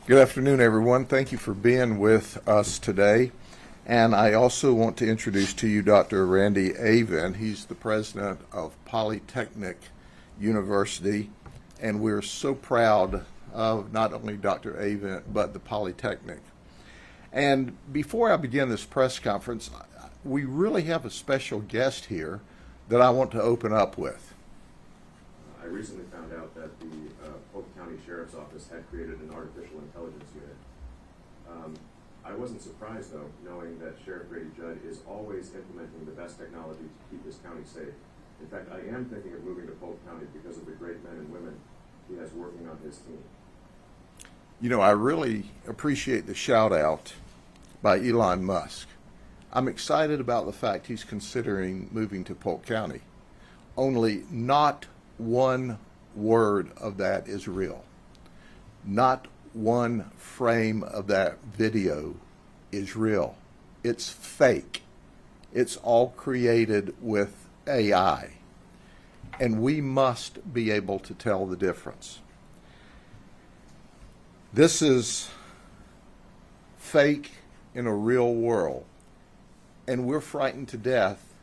Good afternoon, everyone. Thank you for being with us today. And I also want to introduce to you Dr. Randy Avent. He's the president of Polytechnic University, and we're so proud of not only Dr. Avent, but the Polytechnic. And before I begin this press conference, we really have a special guest here that I want to open up with. I recently found out that the Polk County Sheriff's Office had created an artificial intelligence unit. I wasn't surprised, though, knowing that Sheriff Grady Judd is always implementing the best technology to keep his county safe. In fact, I am thinking of moving to Polk County because of the great men and women he has working on his team. You know, I really appreciate the shout out by Elon Musk. I'm excited about the fact he's considering moving to Polk County. Only not one word of that is real. Not one frame of that video is real. It's fake. It's all created with AI. And we must be able to tell the difference. This is fake in a real world. And we're frightened to death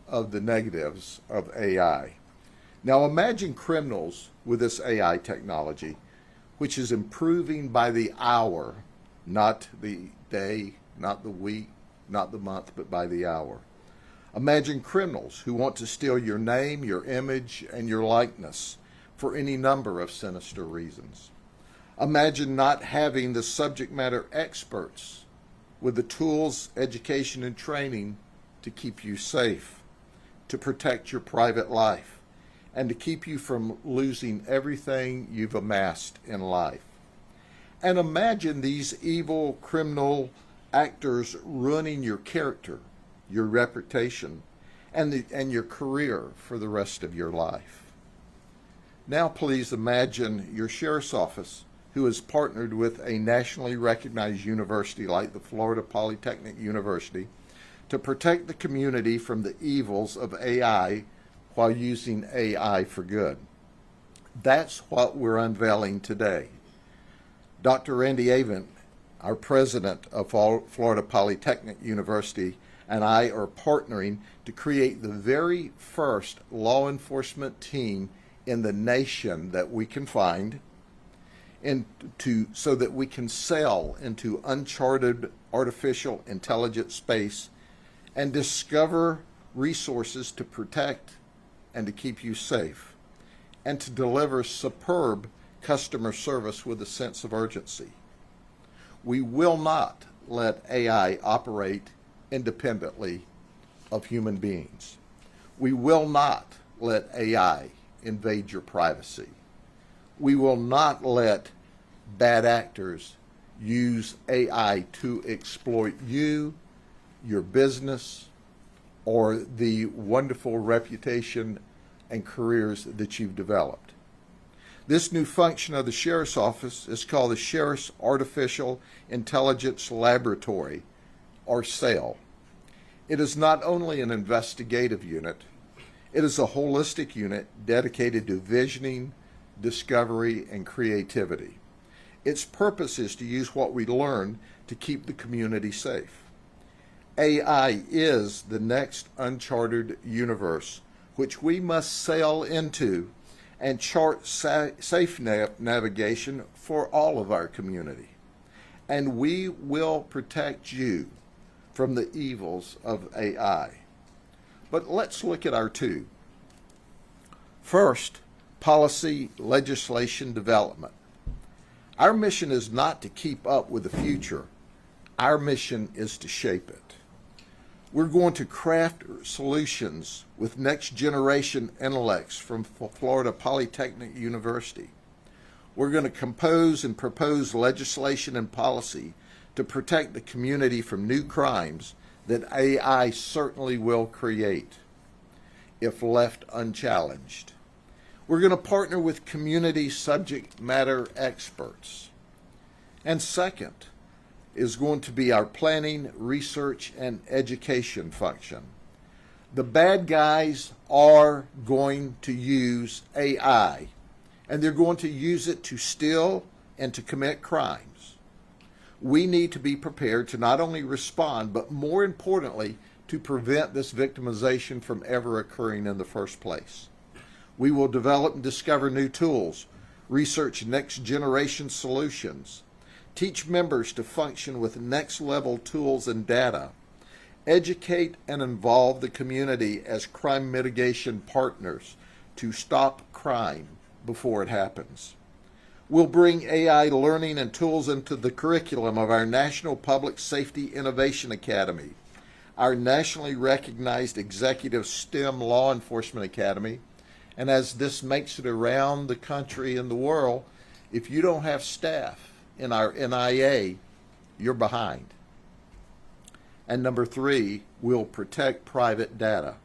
of the negatives of AI. Now imagine criminals with this AI technology, which is improving by the hour, not the day, not the week, not the month, but by the hour. Imagine criminals who want to steal your name, your image, and your likeness for any number of sinister reasons. Imagine not having the subject matter experts with the tools, education, and training to keep you safe, to protect your private life, and to keep you from losing everything you've amassed in life. And imagine these evil criminal actors ruining your character, your reputation, and your career for the rest of your life. Now please imagine your sheriff's office, who has partnered with a nationally recognized university like the Florida Polytechnic University to protect the community from the evils of AI while using AI for good. That's what we're unveiling today. Dr. Randy Avent, our president of Florida Polytechnic University, and I are partnering to create the very first law enforcement team in the nation that we can find, so that we can sail into uncharted artificial intelligence space and discover resources to protect and to keep you safe, and to deliver superb customer service with a sense of urgency. We will not let AI operate independently of human beings. We will not let AI invade your privacy. We will not let bad actors use AI to exploit you, your business, or the wonderful reputation and careers that you've developed. This new function of the Sheriff's Office is called the Sheriff's Artificial Intelligence Laboratory, or SAIL. It is not only an investigative unit, it is a holistic unit dedicated to visioning, discovery, and creativity. Its purpose is to use what we learn to keep the community safe. AI is the next uncharted universe which we must sail into and chart safe navigation for all of our community. And we will protect you from the evils of AI. But let's look at our two. First, policy legislation development. Our mission is not to keep up with the future. Our mission is to shape it. We're going to craft solutions with next generation intellects from Florida Polytechnic University. We're going to compose and propose legislation and policy to protect the community from new crimes that AI certainly will create if left unchallenged. We're going to partner with community subject matter experts. And second is going to be our planning, research, and education function. The bad guys are going to use AI, and they're going to use it to steal and to commit crimes. We need to be prepared to not only respond, but more importantly, to prevent this victimization from ever occurring in the first place. We will develop and discover new tools, research next generation solutions, teach members to function with next level tools and data, educate and involve the community as crime mitigation partners to stop crime before it happens. We'll bring AI learning and tools into the curriculum of our National Public Safety Innovation Academy, our nationally recognized executive STEM law enforcement academy, and as this makes it around the country and the world, if you don't have staff in our NIA, you're behind. And number 3, we'll protect private data.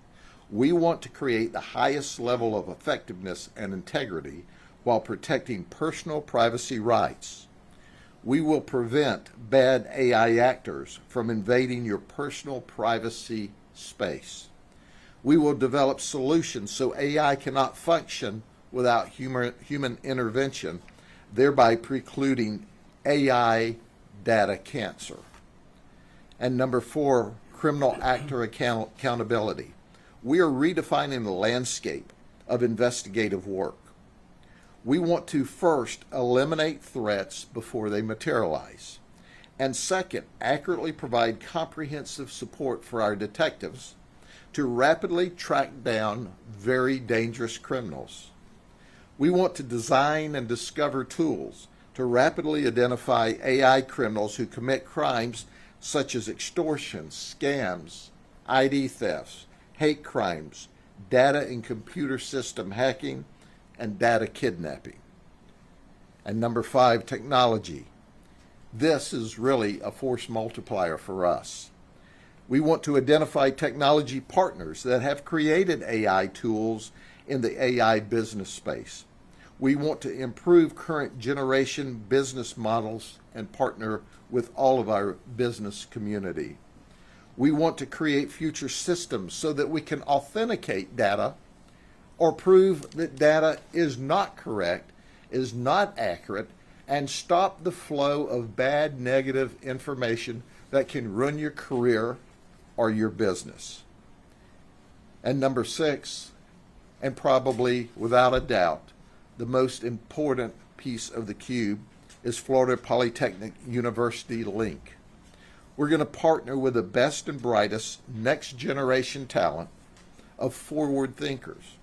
We want to create the highest level of effectiveness and integrity while protecting personal privacy rights. We will prevent bad AI actors from invading your personal privacy space. We will develop solutions so AI cannot function without human intervention, thereby precluding AI data cancer. And number 4, criminal actor accountability. We are redefining the landscape of investigative work. We want to first eliminate threats before they materialize, and second, accurately provide comprehensive support for our detectives to rapidly track down very dangerous criminals. We want to design and discover tools to rapidly identify AI criminals who commit crimes such as extortion, scams, ID thefts, hate crimes, data and computer system hacking, and data kidnapping. And number 5, technology. This is really a force multiplier for us. We want to identify technology partners that have created AI tools in the AI business space. We want to improve current generation business models and partner with all of our business community. We want to create future systems so that we can authenticate data or prove that data is not correct, is not accurate, and stop the flow of bad negative information that can ruin your career or your business. And number 6, and probably without a doubt, the most important piece of the cube is Florida Polytechnic University Link. We're going to partner with the best and brightest next generation talent of forward thinkers.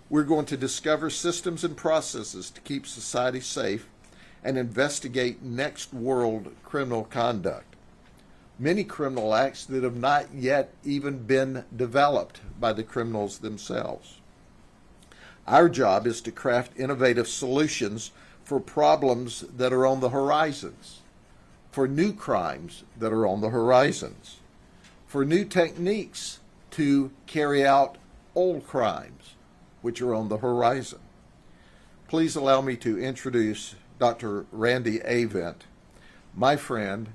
We're going to discover systems and processes to keep society safe and investigate next world criminal conduct. Many criminal acts that have not yet even been developed by the criminals themselves. Our job is to craft innovative solutions for problems that are on the horizons, for new crimes that are on the horizons, for new techniques to carry out old crimes which are on the horizon. Please allow me to introduce Dr. Randy Avent, my friend,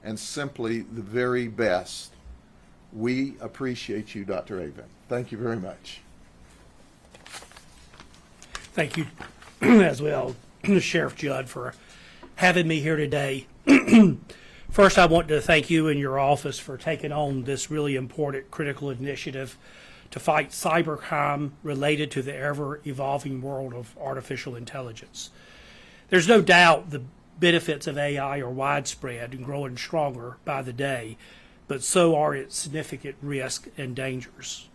and simply the very best. We appreciate you, Dr. Avent. Thank you very much. Thank you as well, Sheriff Judd, for having me here today. First, I want to thank you and your office for taking on this really important, critical initiative to fight cybercrime related to the ever-evolving world of artificial intelligence. There's no doubt the benefits of AI are widespread and growing stronger by the day, but so are its significant risks and dangers.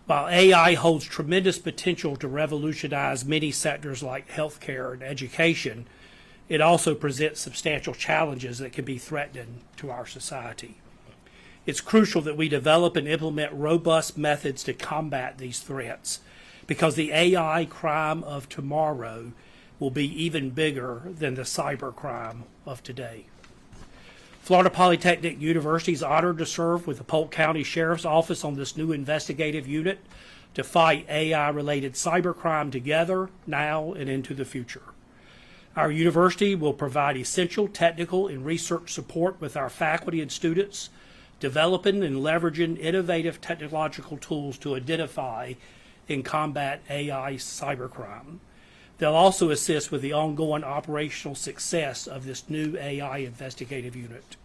While AI holds tremendous potential to revolutionize many sectors like healthcare and education, it also presents substantial challenges that can be threatening to our society. It's crucial that we develop and implement robust methods to combat these threats, because the AI crime of tomorrow will be even bigger than the cyber crime of today. Florida Polytechnic University is honored to serve with the Polk County Sheriff's Office on this new investigative unit to fight AI-related cybercrime together, now and into the future. Our university will provide essential technical and research support with our faculty and students, developing and leveraging innovative technological tools to identify and combat AI cybercrime. They'll also assist with the ongoing operational success of this new AI investigative unit.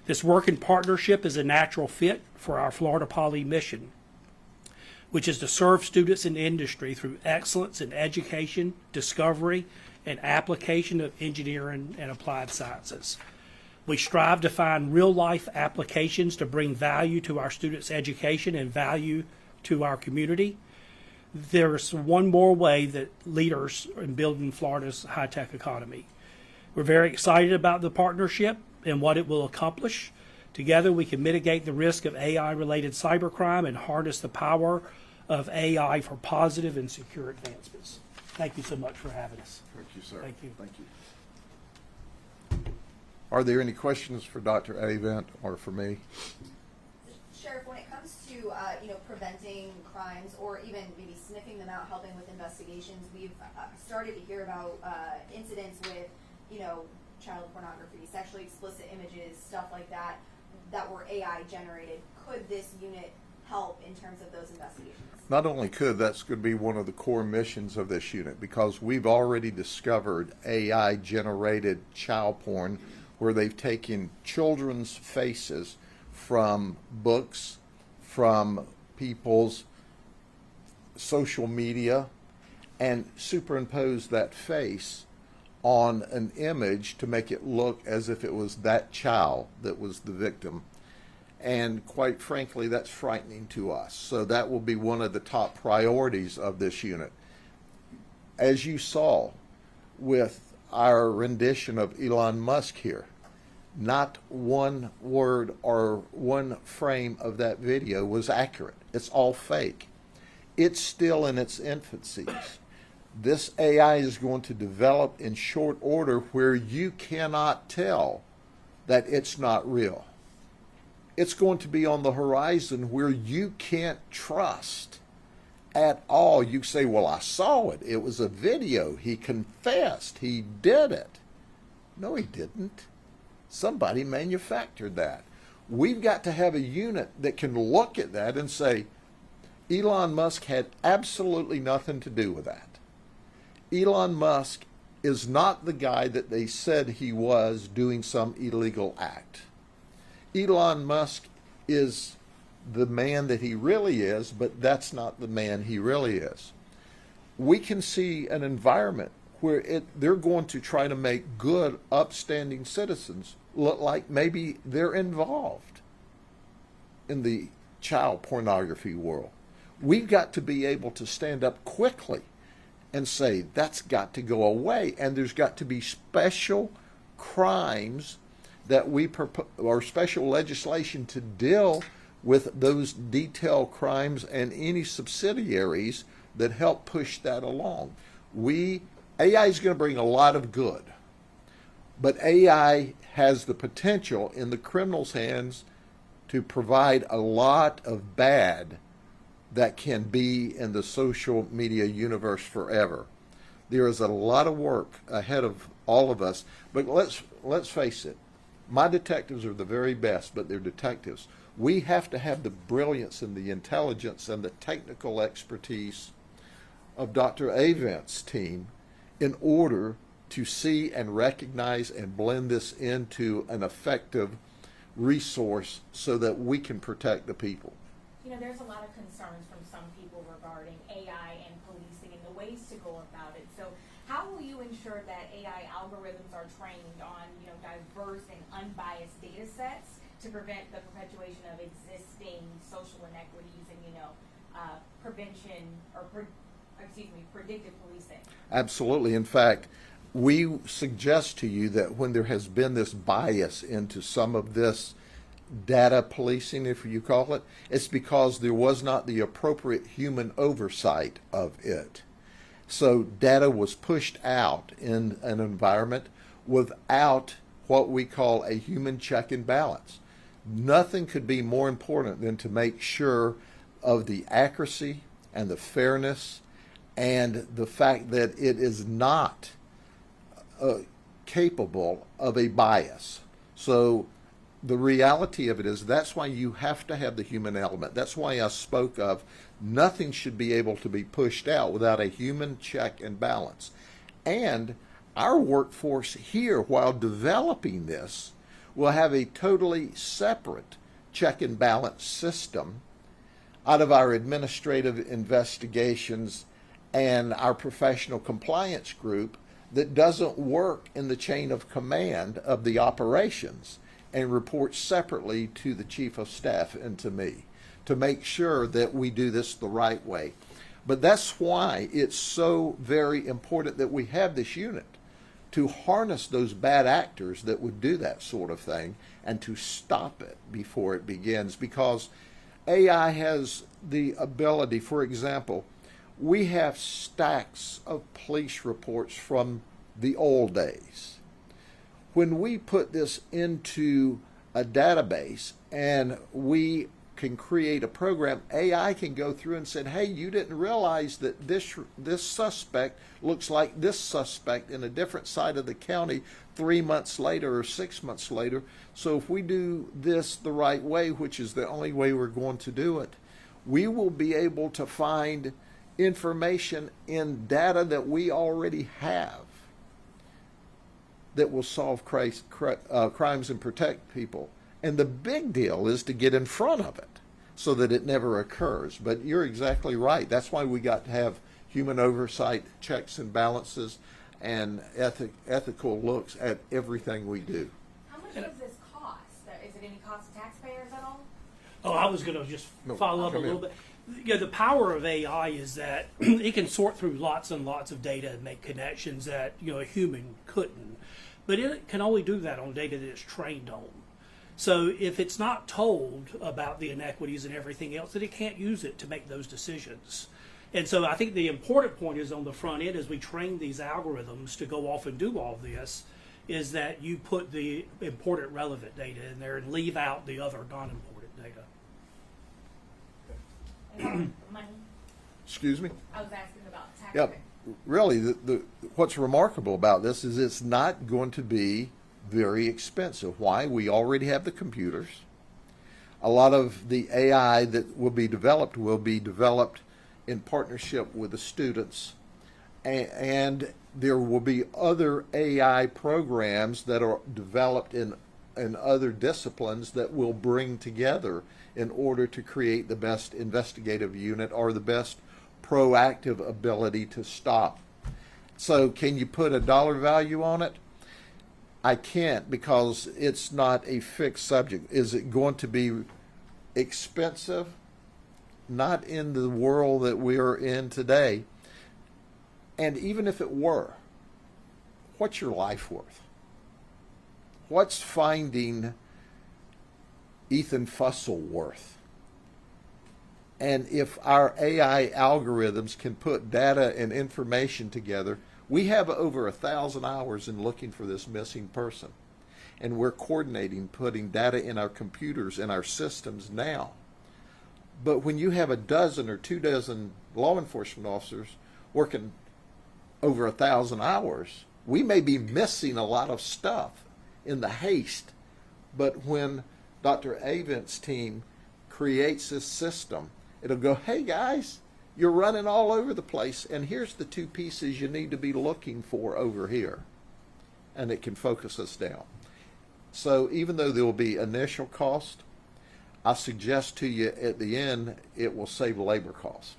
This work in partnership is a natural fit for our Florida Poly mission, which is to serve students in industry through excellence in education, discovery, and application of engineering and applied sciences. We strive to find real-life applications to bring value to our students' education and value to our community. There's one more way that leaders in building Florida's high-tech economy. We're very excited about the partnership and what it will accomplish. Together, we can mitigate the risk of AI-related cybercrime and harness the power of AI for positive and secure advancements. Thank you so much for having us. Thank you, sir. Thank you. Thank you. Are there any questions for Dr. Avent or for me? Sheriff, when it comes to preventing crimes or even maybe sniffing them out, helping with investigations, we've started to hear about incidents with child pornography, sexually explicit images, stuff like that were AI generated. Could this unit help in terms of those investigations? Not only could, that's going to be one of the core missions of this unit, because we've already discovered AI generated child porn where they've taken children's faces from books, from people's social media, and superimposed that face on an image to make it look as if it was that child that was the victim. And quite frankly, that's frightening to us. So that will be one of the top priorities of this unit. As you saw with our rendition of Elon Musk here, not one word or one frame of that video was accurate. It's all fake. It's still in its infancy. This AI is going to develop in short order where you cannot tell that it's not real. It's going to be on the horizon where you can't trust at all. You say, well, I saw it. It was a video. He confessed. He did it. No, he didn't. Somebody manufactured that. We've got to have a unit that can look at that and say, Elon Musk had absolutely nothing to do with that. Elon Musk is not the guy that they said he was doing some illegal act. Elon Musk is the man that he really is, but that's not the man he really is. We can see an environment where they're going to try to make good, upstanding citizens look like maybe they're involved in the child pornography world. We've got to be able to stand up quickly and say that's got to go away, and there's got to be special crimes that or special legislation to deal with those detailed crimes and any subsidiaries that help push that along. AI is going to bring a lot of good, but AI has the potential in the criminals' hands to provide a lot of bad that can be in the social media universe forever. There is a lot of work ahead of all of us, but let's face it, my detectives are the very best, but they're detectives. We have to have the brilliance and the intelligence and the technical expertise of Dr. Avent's team in order to see and recognize and blend this into an effective resource so that we can protect the people. There's a lot of concerns from some people regarding AI and policing and the ways to go about it. So how will you ensure that AI algorithms are trained on, diverse and unbiased data sets to prevent the perpetuation of existing social inequities and, prevention or predictive policing? Absolutely. In fact, we suggest to you that when there has been this bias into some of this data policing, if you call it, it's because there was not the appropriate human oversight of it. So data was pushed out in an environment without what we call a human check and balance. Nothing could be more important than to make sure of the accuracy and the fairness and the fact that it is not capable of a bias. So the reality of it is that's why you have to have the human element. That's why I spoke of nothing should be able to be pushed out without a human check and balance. And our workforce here, while developing this, will have a totally separate check and balance system out of our administrative investigations and our professional compliance group that doesn't work in the chain of command of the operations and reports separately to the chief of staff and to me to make sure that we do this the right way. But that's why it's so very important that we have this unit to harness those bad actors that would do that sort of thing and to stop it before it begins, because AI has the ability, for example, we have stacks of police reports from the old days. When we put this into a database and we can create a program, AI can go through and say, hey, you didn't realize that this suspect looks like this suspect in a different side of the county 3 months later or 6 months later. So if we do this the right way, which is the only way we're going to do it, we will be able to find information in data that we already have that will solve crimes and protect people. And the big deal is to get in front of it so that it never occurs. But you're exactly right. That's why we got to have human oversight, checks and balances, and ethical looks at everything we do. How much does this cost? Is it any cost to taxpayers at all? Oh, I was going to just follow up a come little in. bit. Yeah, the power of AI is that it can sort through lots and lots of data and make connections that a human couldn't. But it can only do that on data that it's trained on. So if it's not told about the inequities and everything else, then it can't use it to make those decisions. And so I think the important point is on the front end, as we train these algorithms to go off and do all this, is that you put the important relevant data in there and leave out the other non-important data. And money? Excuse me? I was asking about tax Yep. rate. Really, what's remarkable about this is it's not going to be very expensive. Why? We already have the computers. A lot of the AI that will be developed in partnership with the students, and there will be other AI programs that are developed in other disciplines that will bring together in order to create the best investigative unit or the best proactive ability to stop. So can you put a dollar value on it? I can't, because it's not a fixed subject. Is it going to be expensive? Not in the world that we're in today. And even if it were, what's your life worth? What's finding Ethan Fussell worth? And if our AI algorithms can put data and information together, we have over 1,000 hours in looking for this missing person. And we're coordinating, putting data in our computers and our systems now. But when you have a dozen or 2 dozen law enforcement officers working over 1,000 hours, we may be missing a lot of stuff in the haste. But when Dr. Avent's team creates this system, it'll go, hey guys, you're running all over the place, and here's the 2 pieces you need to be looking for over here. And it can focus us down. So even though there will be initial cost, I suggest to you at the end, it will save labor cost.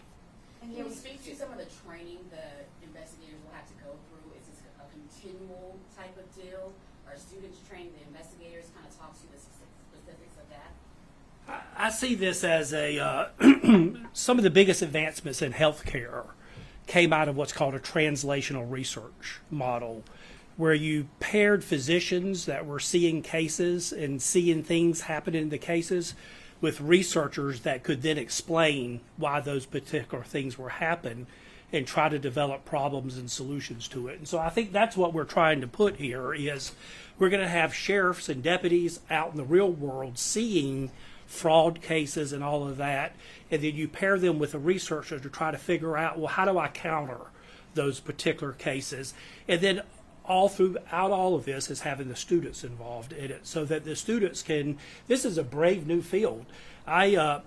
And can you speak to some of the training the investigators will have to go through? Is this a continual type of deal? Are students trained, the investigators kind of talk to the specifics of that? I see this as some of the biggest advancements in healthcare came out of what's called a translational research model, where you paired physicians that were seeing cases and seeing things happen in the cases with researchers that could then explain why those particular things were happening and try to develop problems and solutions to it. And so I think that's what we're trying to put here is we're going to have sheriffs and deputies out in the real world seeing fraud cases and all of that, and then you pair them with a researcher to try to figure out, well, how do I counter those particular cases? And then all throughout all of this is having the students involved in it, so that the students can. This is a brave new field. I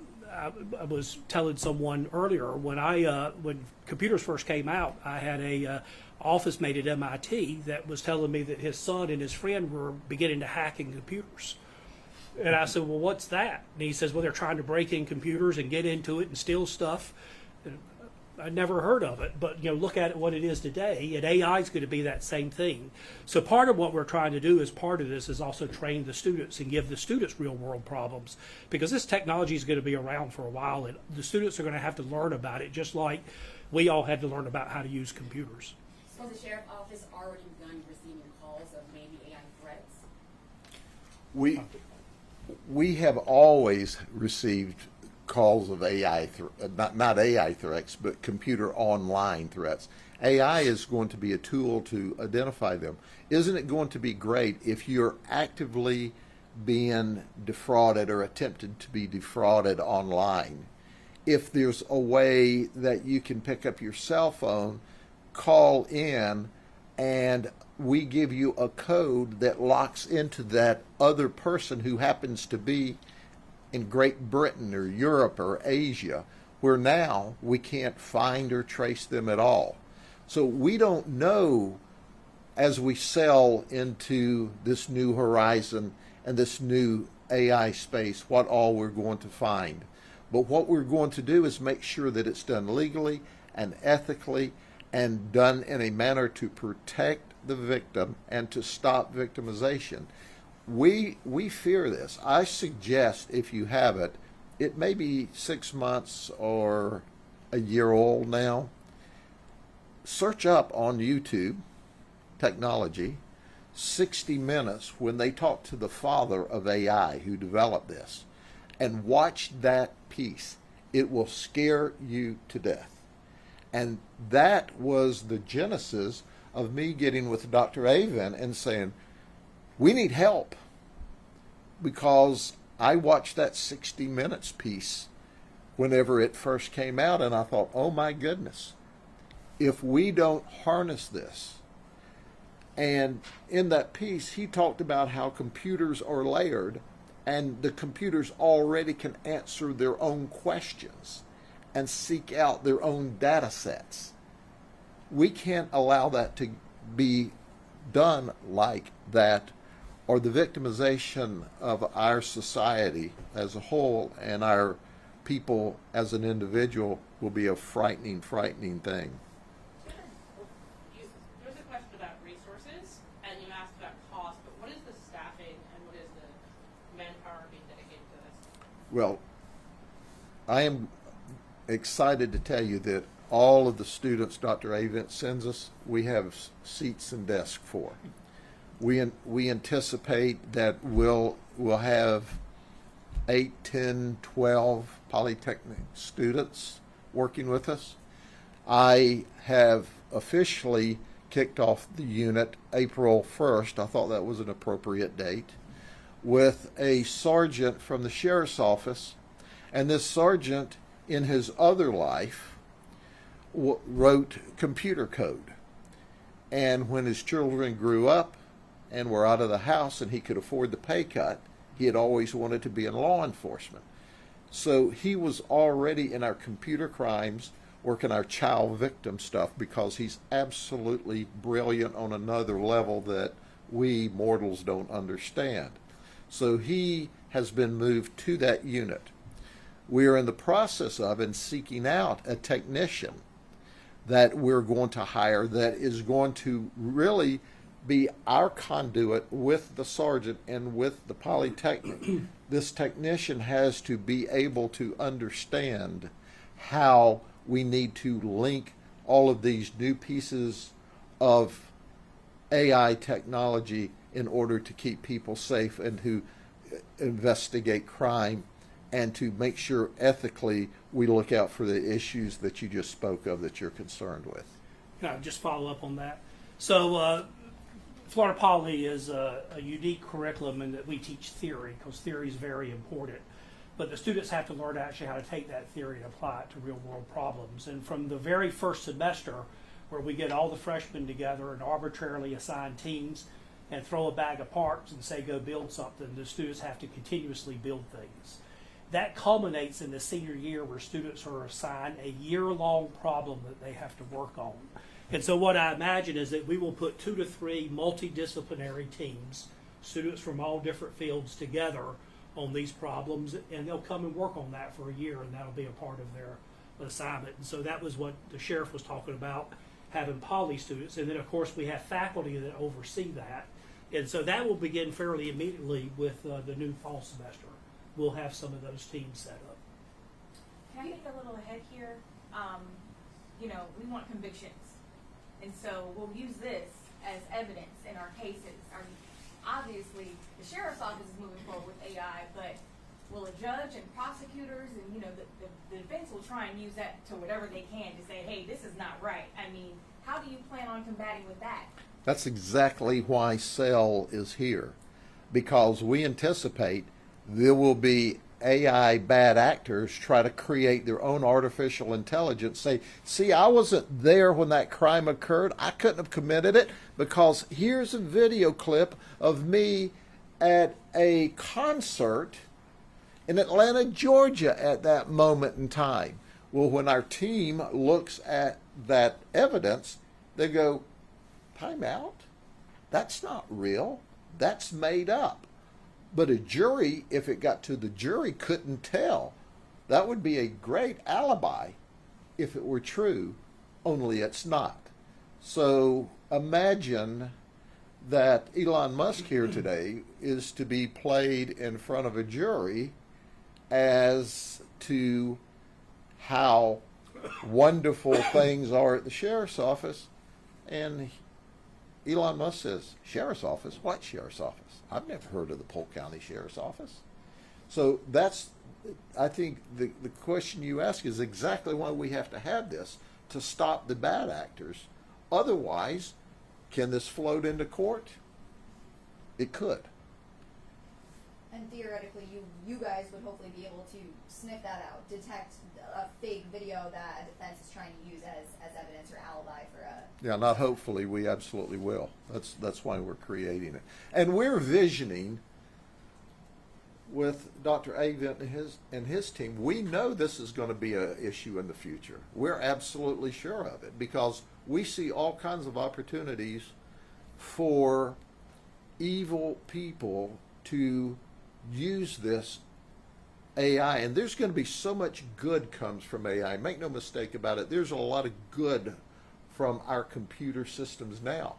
was telling someone earlier when computers first came out, I had a office mate at MIT that was telling me that his son and his friend were beginning to hack in computers. And I said, well, what's that? And he says, well, they're trying to break in computers and get into it and steal stuff. And I'd never heard of it, but look at it what it is today, and AI is going to be that same thing. So part of what we're trying to do as part of this is also train the students and give the students real world problems, because this technology is going to be around for a while, and the students are going to have to learn about it, just like we all had to learn about how to use computers. So has the sheriff's office already begun receiving calls of maybe AI threats? We have always received calls of AI, not AI threats, but computer online threats. AI is going to be a tool to identify them. Isn't it going to be great if you're actively being defrauded or attempted to be defrauded online? If there's a way that you can pick up your cell phone, call in, and we give you a code that locks into that other person who happens to be in Great Britain or Europe or Asia, where now we can't find or trace them at all. So we don't know, as we sell into this new horizon and this new AI space, what all we're going to find. But what we're going to do is make sure that it's done legally and ethically and done in a manner to protect the victim and to stop victimization. We fear this. I suggest, if you have it, it may be 6 months or a year old now. Search up on YouTube, technology, 60 Minutes, when they talk to the father of AI who developed this, and watch that piece. It will scare you to death. And that was the genesis of me getting with Dr. Avon and saying, we need help, because I watched that 60 Minutes piece whenever it first came out, and I thought, oh my goodness, if we don't harness this. And in that piece, he talked about how computers are layered, and the computers already can answer their own questions and seek out their own data sets. We can't allow that to be done like that, or the victimization of our society as a whole and our people as an individual will be a frightening, frightening thing. There's a question about resources, and you asked about cost, but what is the staffing and what is the manpower being dedicated to this? Well, I am excited to tell you that all of the students Dr. Avent sends us, we have seats and desks for. We anticipate that we'll have 8, 10, 12 Polytechnic students working with us. I have officially kicked off the unit April 1st. I thought that was an appropriate date, with a sergeant from the sheriff's office. And this sergeant, in his other life, wrote computer code. And when his children grew up and were out of the house and he could afford the pay cut, he had always wanted to be in law enforcement. So he was already in our computer crimes, working our child victim stuff, because he's absolutely brilliant on another level that we mortals don't understand. So he has been moved to that unit. We are in the process of and seeking out a technician that we're going to hire that is going to really be our conduit with the sergeant and with the Polytechnic. This technician has to be able to understand how we need to link all of these new pieces of AI technology in order to keep people safe and to investigate crime and to make sure ethically we look out for the issues that you just spoke of that you're concerned with. Can I just follow up on that? So Florida Poly is a unique curriculum in that we teach theory, because theory is very important. But the students have to learn actually how to take that theory and apply it to real world problems. And from the very first semester, where we get all the freshmen together and arbitrarily assign teams and throw a bag of parts and say, go build something. The students have to continuously build things. That culminates in the senior year where students are assigned a year-long problem that they have to work on. And so what I imagine is that we will put 2 to 3 multidisciplinary teams, students from all different fields together on these problems, and they'll come and work on that for a year, and that'll be a part of their assignment. And so that was what the sheriff was talking about, having poly students. And then, of course, we have faculty that oversee that. And so that will begin fairly immediately with the new fall semester. We'll have some of those teams set up. Can I get a little ahead here? You know, we want convictions. And so we'll use this as evidence in our cases. Obviously, the sheriff's office is moving forward with AI, but will a judge and prosecutors and, you know, the defense will try and use that to whatever they can to say, hey, this is not right. I mean, how do you plan on combating with that? That's exactly why SEL is here, because we anticipate there will be AI bad actors try to create their own artificial intelligence, say, see, I wasn't there when that crime occurred. I couldn't have committed it because here's a video clip of me at a concert in Atlanta, Georgia at that moment in time. Well, when our team looks at that evidence, they go, time out? That's not real. That's made up. But a jury, if it got to the jury, couldn't tell. That would be a great alibi if it were true, only it's not. So imagine that Elon Musk here today is to be played in front of a jury as to how wonderful things are at the sheriff's office. And Elon Musk says, sheriff's office? What sheriff's office? I've never heard of the Polk County Sheriff's Office. So that's, I think the question you ask is exactly why we have to have this, to stop the bad actors. Otherwise, can this float into court? It could. And theoretically, you guys would hopefully be able to sniff that out, detect a fake video that a defense is trying to use as evidence or alibi for a... Yeah, not hopefully, we absolutely will. That's why we're creating it. And we're visioning with Dr. Avent and his team. We know this is going to be an issue in the future. We're absolutely sure of it because we see all kinds of opportunities for evil people to use this AI, and there's going to be so much good comes from AI. Make no mistake about it. There's a lot of good from our computer systems now.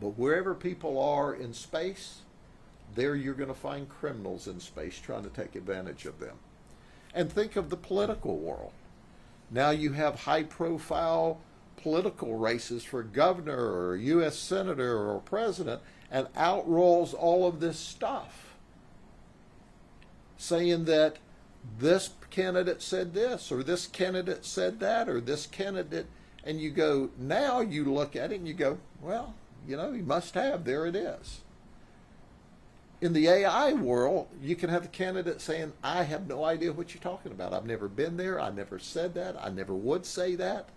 But wherever people are in space, there you're going to find criminals in space trying to take advantage of them. And think of the political world. Now you have high-profile political races for governor or U.S. senator or president, and out rolls all of this stuff saying that this candidate said this, or this candidate said that, or this candidate, and you go, now you look at it and you go, well, you know, he must have, there it is. In the AI world, you can have the candidate saying, I have no idea what you're talking about. I've never been there. I never said that. I never would say that.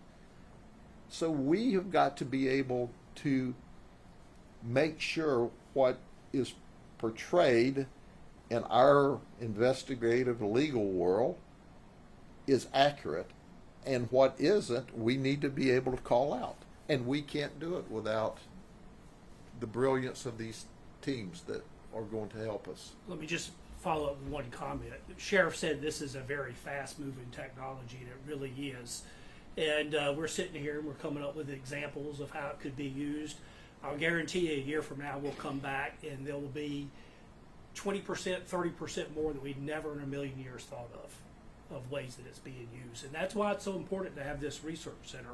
So we have got to be able to make sure what is portrayed in our investigative legal world is accurate, and what isn't, we need to be able to call out. And we can't do it without the brilliance of these teams that are going to help us. Let me just follow up with one comment. The sheriff said this is a very fast-moving technology, and it really is. And we're sitting here and we're coming up with examples of how it could be used. I'll guarantee you a year from now we'll come back and there will be 20%, 30% more that we'd never in a million years thought of ways that it's being used. And that's why it's so important to have this research center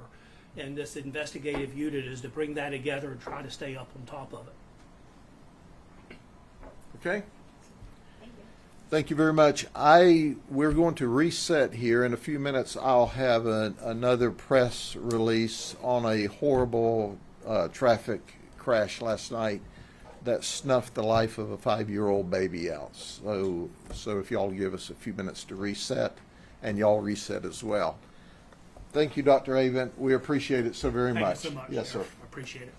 and this investigative unit, is to bring that together and try to stay up on top of it. Okay? Thank you. Thank you very much. We're going to reset here. In a few minutes, I'll have another press release on a horrible traffic crash last night that snuffed the life of a 5-year-old baby out. So if y'all give us a few minutes to reset, and y'all reset as well. Thank you, Dr. Avent. We appreciate it so very Thank much. you so much. Yes, sir. Sheriff. I appreciate it.